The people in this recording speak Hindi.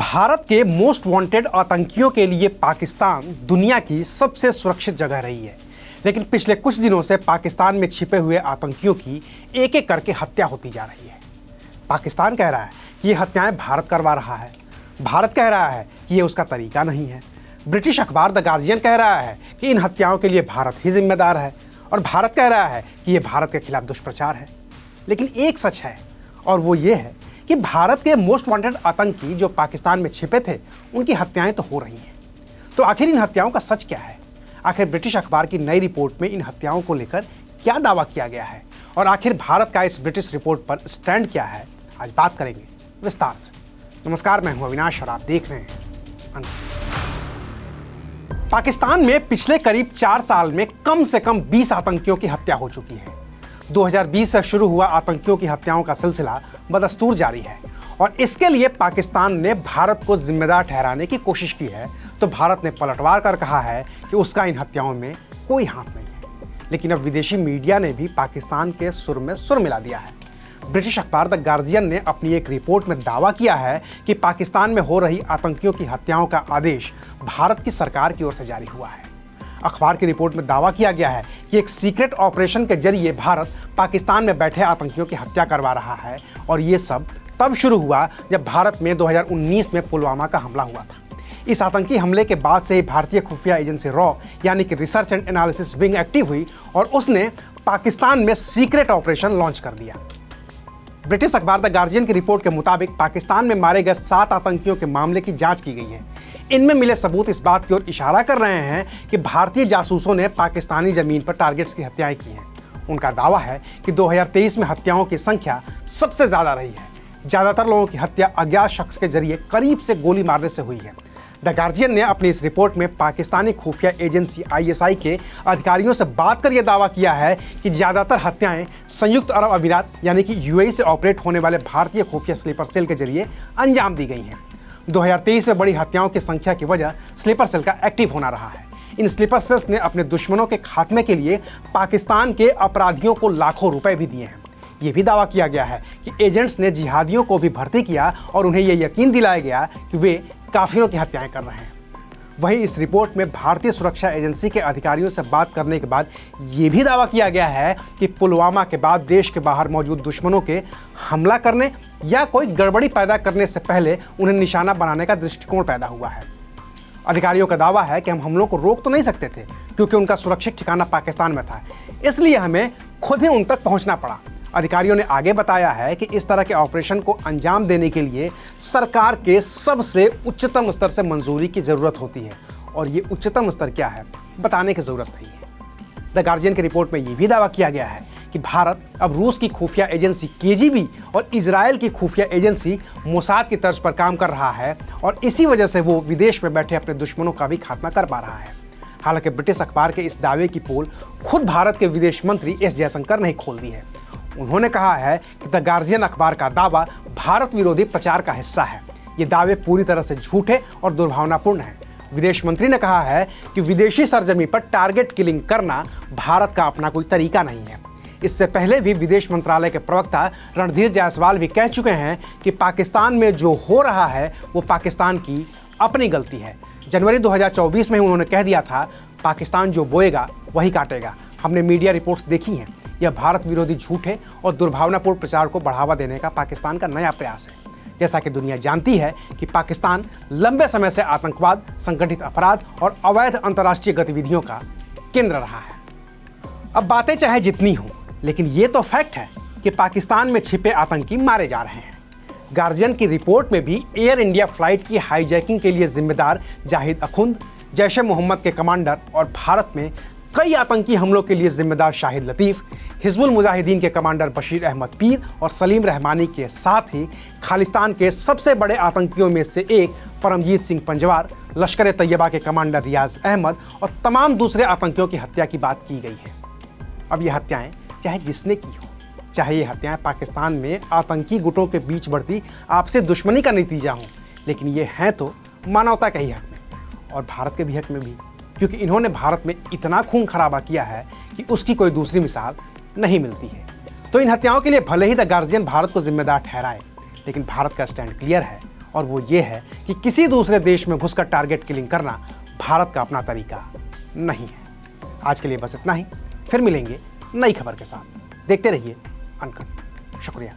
भारत के मोस्ट वांटेड आतंकियों के लिए पाकिस्तान दुनिया की सबसे सुरक्षित जगह रही है, लेकिन पिछले कुछ दिनों से पाकिस्तान में छिपे हुए आतंकियों की एक एक करके हत्या होती जा रही है। पाकिस्तान कह रहा है कि ये हत्याएं भारत करवा रहा है। भारत कह रहा है कि ये उसका तरीका नहीं है। ब्रिटिश अखबार द गार्जियन कह रहा है कि इन हत्याओं के लिए भारत ही जिम्मेदार है, और भारत कह रहा है कि ये भारत के खिलाफ दुष्प्रचार है। लेकिन एक सच है, और वो ये है कि भारत के मोस्ट वांटेड आतंकी जो पाकिस्तान में छिपे थे, उनकी हत्याएं तो हो रही हैं। तो आखिर इन हत्याओं का सच क्या है? आखिर ब्रिटिश अखबार की नई रिपोर्ट में इन हत्याओं को लेकर क्या दावा किया गया है, और आखिर भारत का इस ब्रिटिश रिपोर्ट पर स्टैंड क्या है, आज बात करेंगे विस्तार से। नमस्कार, मैं हूं अविनाश और आप देख रहे हैं अंदर। पाकिस्तान में पिछले करीब 4 साल में कम से कम 20 आतंकियों की हत्या हो चुकी है। 2020 से शुरू हुआ आतंकियों की हत्याओं का सिलसिला बदस्तूर जारी है, और इसके लिए पाकिस्तान ने भारत को जिम्मेदार ठहराने की कोशिश की है, तो भारत ने पलटवार कर कहा है कि उसका इन हत्याओं में कोई हाथ नहीं है। लेकिन अब विदेशी मीडिया ने भी पाकिस्तान के सुर में सुर मिला दिया है। ब्रिटिश अखबार द गार्जियन ने अपनी एक रिपोर्ट में दावा किया है कि पाकिस्तान में हो रही आतंकियों की हत्याओं का आदेश भारत की सरकार की ओर से जारी हुआ है। अखबार की रिपोर्ट में दावा किया गया है कि एक सीक्रेट ऑपरेशन के जरिए भारत पाकिस्तान में बैठे आतंकियों की हत्या करवा रहा है, और ये सब तब शुरू हुआ जब भारत में 2019 में पुलवामा का हमला हुआ था। इस आतंकी हमले के बाद से ही भारतीय खुफिया एजेंसी रॉ यानी कि research and analysis wing active हुई, और उसने पाकिस्तान में सीक्रेट ऑपरेशन लॉन्च कर दिया। ब्रिटिश अखबार द गार्जियन की रिपोर्ट के मुताबिक पाकिस्तान में मारे गए 7 आतंकियों के मामले की जांच की गई है। इनमें मिले सबूत इस बात की ओर इशारा कर रहे हैं कि भारतीय जासूसों ने पाकिस्तानी जमीन पर टारगेट्स की हत्याएं की हैं। उनका दावा है कि 2023 में हत्याओं की संख्या सबसे ज्यादा रही है। ज्यादातर लोगों की हत्या अज्ञात शख्स के जरिए करीब से गोली मारने से हुई है। द गार्जियन ने अपनी इस रिपोर्ट में पाकिस्तानी खुफिया एजेंसी ISI के अधिकारियों से बात कर यह दावा किया है कि ज्यादातर हत्याएं संयुक्त अरब अमीरात यानी कि UAE से ऑपरेट होने वाले भारतीय खुफिया स्लीपर सेल के जरिए अंजाम दी गई हैं। 2023 में बड़ी हत्याओं की संख्या की वजह स्लीपर सेल का एक्टिव होना रहा है। इन स्लीपर सेल्स ने अपने दुश्मनों के खात्मे के लिए पाकिस्तान के अपराधियों को लाखों रुपए भी दिए हैं। यह भी दावा किया गया है कि एजेंट्स ने जिहादियों को भी भर्ती किया, और उन्हें यह यकीन दिलाया गया कि वे काफिरों की हत्याएं कर रहे हैं। वहीं इस रिपोर्ट में भारतीय सुरक्षा एजेंसी के अधिकारियों से बात करने के बाद यह भी दावा किया गया है कि पुलवामा के बाद देश के बाहर मौजूद दुश्मनों के हमला करने या कोई गड़बड़ी पैदा करने से पहले उन्हें निशाना बनाने का दृष्टिकोण पैदा हुआ है। अधिकारियों का दावा है कि हम हमलों को रोक तो नहीं सकते थे, क्योंकि उनका सुरक्षित ठिकाना पाकिस्तान में था, इसलिए हमें खुद ही उन तक पहुंचना पड़ा। अधिकारियों ने आगे बताया है कि इस तरह के ऑपरेशन को अंजाम देने के लिए सरकार के सबसे उच्चतम स्तर से मंजूरी की जरूरत होती है, और ये उच्चतम स्तर क्या है बताने की जरूरत नहीं है। द गार्जियन की रिपोर्ट में यह भी दावा किया गया है कि भारत अब रूस की खुफिया एजेंसी KGB और इजराइल की खुफिया एजेंसी मोसाद की तर्ज पर काम कर रहा है, और इसी वजह से वो विदेश में बैठे अपने दुश्मनों का भी खात्मा कर पा रहा है। हालांकि ब्रिटिश अखबार के इस दावे की पोल खुद भारत के विदेश मंत्री S जयशंकर ने खोल दी है। उन्होंने कहा है कि द गार्जियन अखबार का दावा भारत विरोधी प्रचार का हिस्सा है। ये दावे पूरी तरह से झूठे और दुर्भावनापूर्ण हैं। विदेश मंत्री ने कहा है कि विदेशी सरजमी पर टारगेट किलिंग करना भारत का अपना कोई तरीका नहीं है। इससे पहले भी विदेश मंत्रालय के प्रवक्ता रणधीर जायसवाल भी कह चुके हैं कि पाकिस्तान में जो हो रहा है वो पाकिस्तान की अपनी गलती है। जनवरी 2024 में उन्होंने कह दिया था, पाकिस्तान जो बोएगा वही काटेगा। हमने मीडिया रिपोर्ट्स देखी हैं। यह भारत विरोधी झूठे और दुर्भावनापूर्ण प्रचार को बढ़ावा देने का पाकिस्तान का नया प्रयास है। जैसा कि दुनिया जानती है कि पाकिस्तान लंबे समय से आतंकवाद, संगठित अपराध और अवैध अंतर्राष्ट्रीय गतिविधियों का केंद्र रहा है। अब बातें चाहे जितनी हों, लेकिन ये तो फैक्ट है कि पाकिस्तान में छिपे आतंकी मारे जा रहे हैं। गार्जियन की रिपोर्ट में भी एयर इंडिया फ्लाइट की हाईजैकिंग के लिए जिम्मेदार जाहिद अखुंद, जैश ए मोहम्मद के कमांडर और भारत में कई आतंकी हमलों के लिए जिम्मेदार शाहिद लतीफ, हिजबुल मुजाहिदीन के कमांडर बशीर अहमद पीर और सलीम रहमानी के साथ ही खालिस्तान के सबसे बड़े आतंकियों में से एक परमजीत सिंह पंजवार, लश्कर तैयबा के कमांडर रियाज अहमद और तमाम दूसरे आतंकियों की हत्या की बात की गई है। अब ये हत्याएं चाहे जिसने की हो, चाहे ये हत्याएं पाकिस्तान में आतंकी गुटों के बीच बढ़ती आपसी दुश्मनी का नतीजा हों, लेकिन ये हैं तो मानवता के ही हक में और भारत के भी हक में भी, क्योंकि इन्होंने भारत में इतना खून खराबा किया है कि उसकी कोई दूसरी मिसाल नहीं मिलती है। तो इन हत्याओं के लिए भले ही द गार्जियन भारत को जिम्मेदार ठहराए, लेकिन भारत का स्टैंड क्लियर है और वो ये है कि किसी दूसरे देश में घुसकर टारगेट किलिंग करना भारत का अपना तरीका नहीं है। आज के लिए बस इतना ही, फिर मिलेंगे नई खबर के साथ। देखते रहिए अनकट। शुक्रिया।